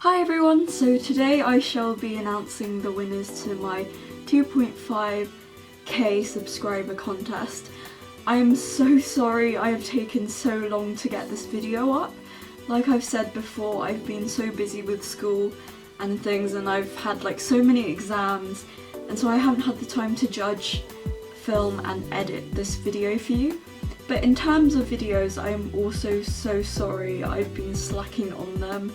Hi everyone, so today I shall be announcing the winners to my 2.5k subscriber contest. I'm so sorry I have taken so long to get this video up. Like I've said before, I've been so busy with school and things, and I've had like so many exams, and so I haven't had the time to judge, film and edit this video for you. But in terms of videos, I'm also so sorry I've been slacking on them.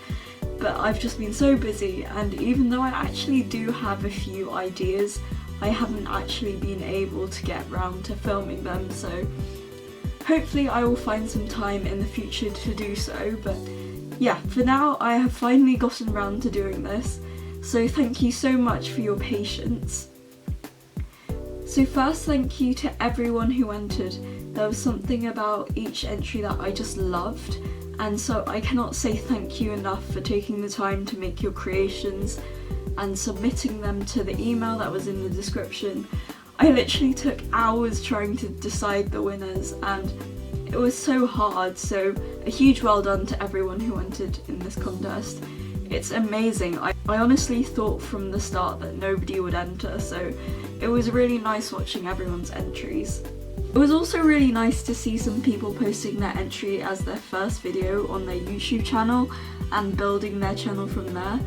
But I've just been so busy, and even though I actually do have a few ideas, I haven't actually been able to get round to filming them, so hopefully I will find some time in the future to do so. But yeah, for now I have finally gotten round to doing this, so thank you so much for your patience. So first, thank you to everyone who entered. There was something about each entry that I just loved, and so I cannot say thank you enough for taking the time to make your creations and submitting them to the email that was in the description. I literally took hours trying to decide the winners, and it was so hard, so a huge well done to everyone who entered in this contest. It's amazing. I honestly thought from the start that nobody would enter, so it was really nice watching everyone's entries. It was also really nice to see some people posting their entry as their first video on their YouTube channel and building their channel from there.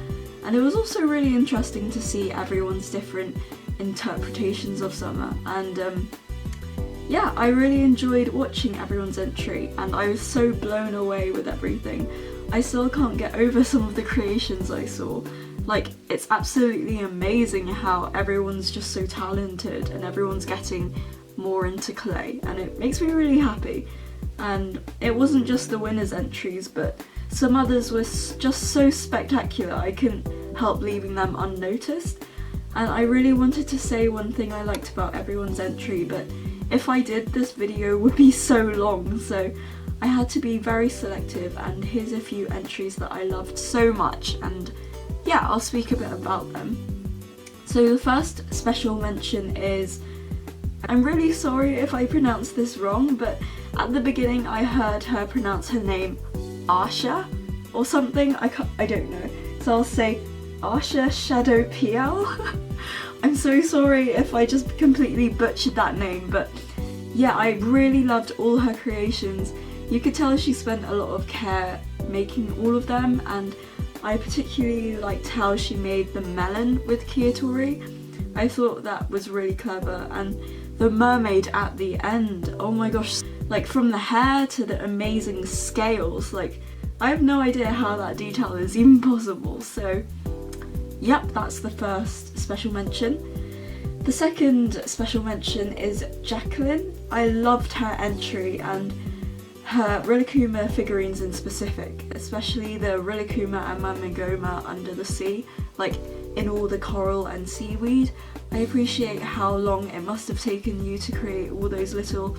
And it was also really interesting to see everyone's different interpretations of summer, and yeah, I really enjoyed watching everyone's entry, and I was so blown away with everything. I still can't get over some of the creations I saw. Like, it's absolutely amazing how everyone's just so talented and everyone's getting more into clay, and it makes me really happy. And it wasn't just the winners' entries, but some others were just so spectacular I couldn't help leaving them unnoticed. And I really wanted to say one thing I liked about everyone's entry, but if I did, this video would be so long, so I had to be very selective, and here's a few entries that I loved so much, and yeah, I'll speak a bit about them. So the first special mention is, I'm really sorry if I pronounced this wrong, but at the beginning I heard her pronounce her name Asha or something, I don't know, so I'll say Asha Shadow PL. I'm so sorry if I just completely butchered that name, but yeah, I really loved all her creations. You could tell she spent a lot of care making all of them, and I particularly liked how she made the melon with Kiatori. I thought that was really clever, and the mermaid at the end, oh my gosh, like from the hair to the amazing scales, like I have no idea how that detail is even possible. So yep, that's the first special mention. The second special mention is Jacqueline. I loved her entry and her Rilakkuma figurines in specific, especially the Rilakkuma and Mamigoma under the sea, like in all the coral and seaweed. I appreciate how long it must have taken you to create all those little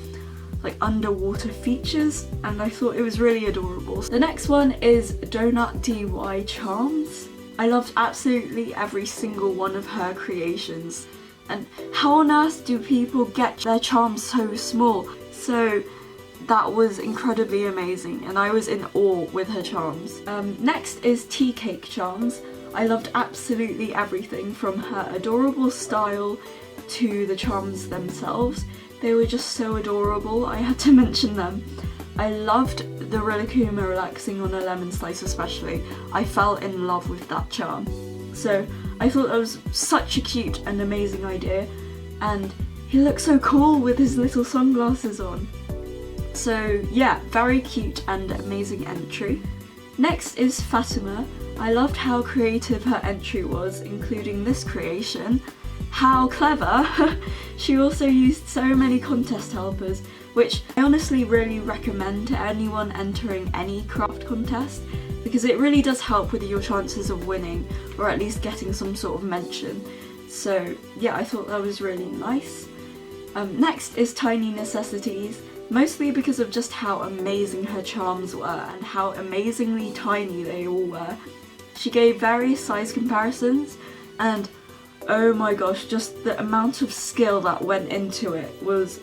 like underwater features, and I thought it was really adorable. The next one is Donut DY Charms. I loved absolutely every single one of her creations, and how on earth do people get their charms so small? So that was incredibly amazing, and I was in awe with her charms. Next is Tea Cake Charms. I loved absolutely everything from her adorable style to the charms themselves. They were just so adorable, I had to mention them. I loved the Rilakkuma relaxing on a lemon slice especially. I fell in love with that charm. So I thought that was such a cute and amazing idea, and he looks so cool with his little sunglasses on. So yeah, very cute and amazing entry. Next is Fatima. I loved how creative her entry was, including this creation. How clever! She also used so many contest helpers, which I honestly really recommend to anyone entering any craft contest, because it really does help with your chances of winning, or at least getting some sort of mention. So yeah, I thought that was really nice. Next is Tiny Necessities, mostly because of just how amazing her charms were and how amazingly tiny they all were. She gave various size comparisons, and oh my gosh, just the amount of skill that went into it was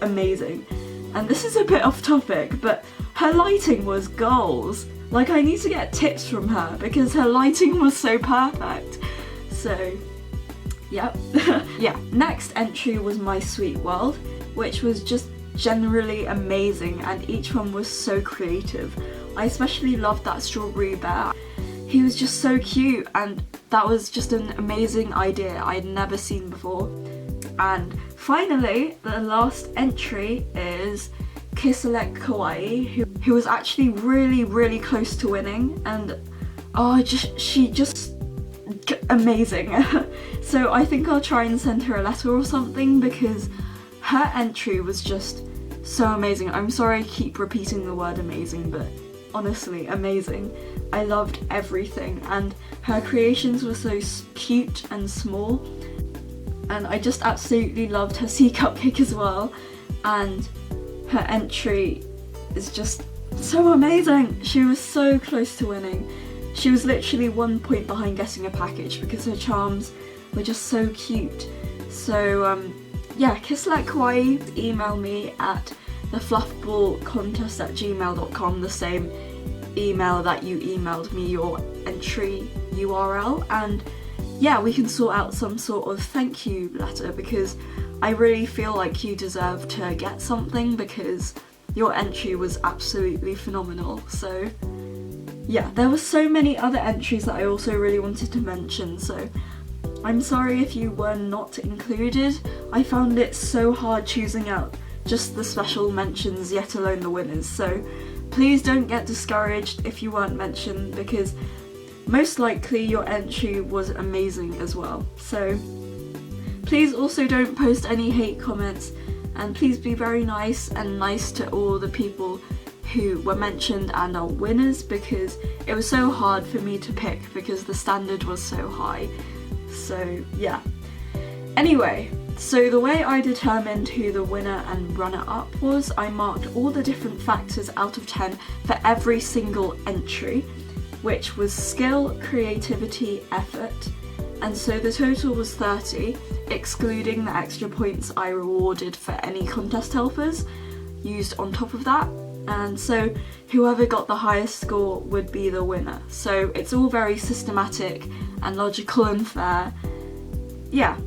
amazing. And this is a bit off topic, but her lighting was goals. Like, I need to get tips from her because her lighting was so perfect. So, yep. Yeah, next entry was My Sweet World, which was just generally amazing, and each one was so creative. I especially loved that strawberry bear. He was just so cute, and that was just an amazing idea I'd never seen before. And finally, the last entry is Kiselek Kawaii, who was actually really close to winning, and she just amazing. So I think I'll try and send her a letter or something because her entry was just so amazing. I'm sorry I keep repeating the word amazing, but honestly, amazing. I loved everything, and her creations were so cute and small, and I just absolutely loved her sea cupcake as well, and her entry is just so amazing. She was so close to winning. She was literally 1 point behind getting a package because her charms were just so cute. So yeah, Kiselek Kawaii, email me at TheFlufffBall@gmail.com, the same email that you emailed me your entry URL, and yeah, we can sort out some sort of thank you letter because I really feel like you deserve to get something because your entry was absolutely phenomenal. So yeah, there were so many other entries that I also really wanted to mention, so I'm sorry if you were not included. I found it so hard choosing out just the special mentions, yet alone the winners, so please don't get discouraged if you weren't mentioned because most likely your entry was amazing as well. So please also don't post any hate comments, and please be very nice to all the people who were mentioned and are winners because it was so hard for me to pick because the standard was so high. So yeah. Anyway, so the way I determined who the winner and runner-up was, I marked all the different factors out of 10 for every single entry, which was skill, creativity, effort, and so the total was 30, excluding the extra points I rewarded for any contest helpers used on top of that, and so whoever got the highest score would be the winner. So it's all very systematic and logical and fair. Yeah.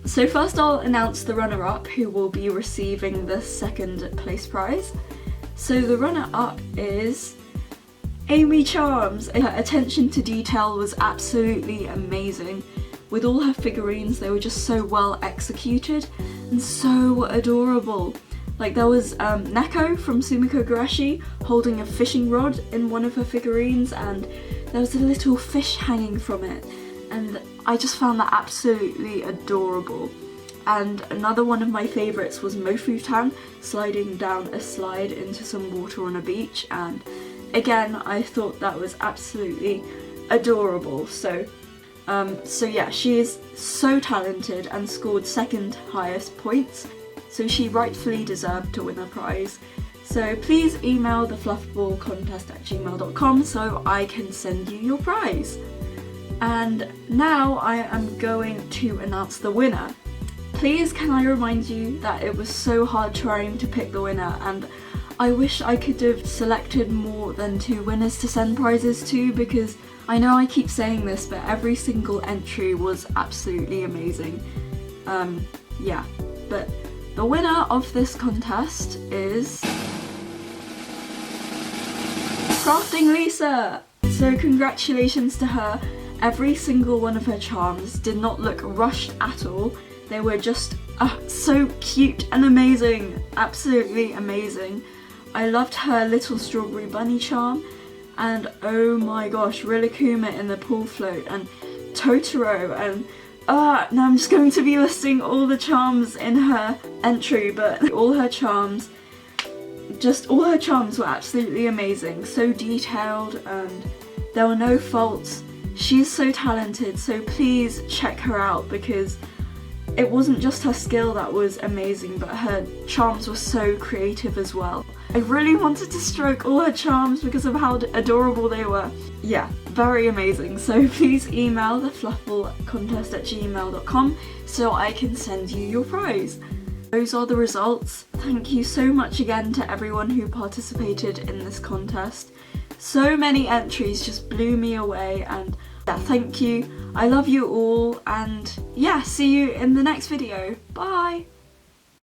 So first I'll announce the runner-up who will be receiving the second place prize. So the runner-up is Amy Charms. Her attention to detail was absolutely amazing. With all her figurines, they were just so well executed and so adorable. Like there was Neko from Sumiko Gurashi holding a fishing rod in one of her figurines, and there was a little fish hanging from it, and I just found that absolutely adorable. And another one of my favourites was Mofu-tan sliding down a slide into some water on a beach, and again I thought that was absolutely adorable. So yeah, she is so talented and scored second highest points, so she rightfully deserved to win a prize. So please email thefluffballcontest@gmail.com so I can send you your prize. And now I am going to announce the winner. Please can I remind you that it was so hard trying to pick the winner, and I wish I could have selected more than 2 winners to send prizes to because I know I keep saying this, but every single entry was absolutely amazing. Yeah, but the winner of this contest is Crafting Lisa! So congratulations to her. Every single one of her charms did not look rushed at all. They were just so cute and amazing. Absolutely amazing. I loved her little strawberry bunny charm, and oh my gosh, Rilakkuma in the pool float, and Totoro, and now I'm just going to be listing all the charms in her entry, but all her charms were absolutely amazing, so detailed, and there were no faults. She's so talented, so please check her out because it wasn't just her skill that was amazing, but her charms were so creative as well. I really wanted to stroke all her charms because of how adorable they were. Yeah, very amazing. So please email thefluffballcontest@gmail.com so I can send you your prize. Those are the results. Thank you so much again to everyone who participated in this contest. So many entries just blew me away, and yeah, thank you. I love you all, and yeah, see you in the next video. Bye!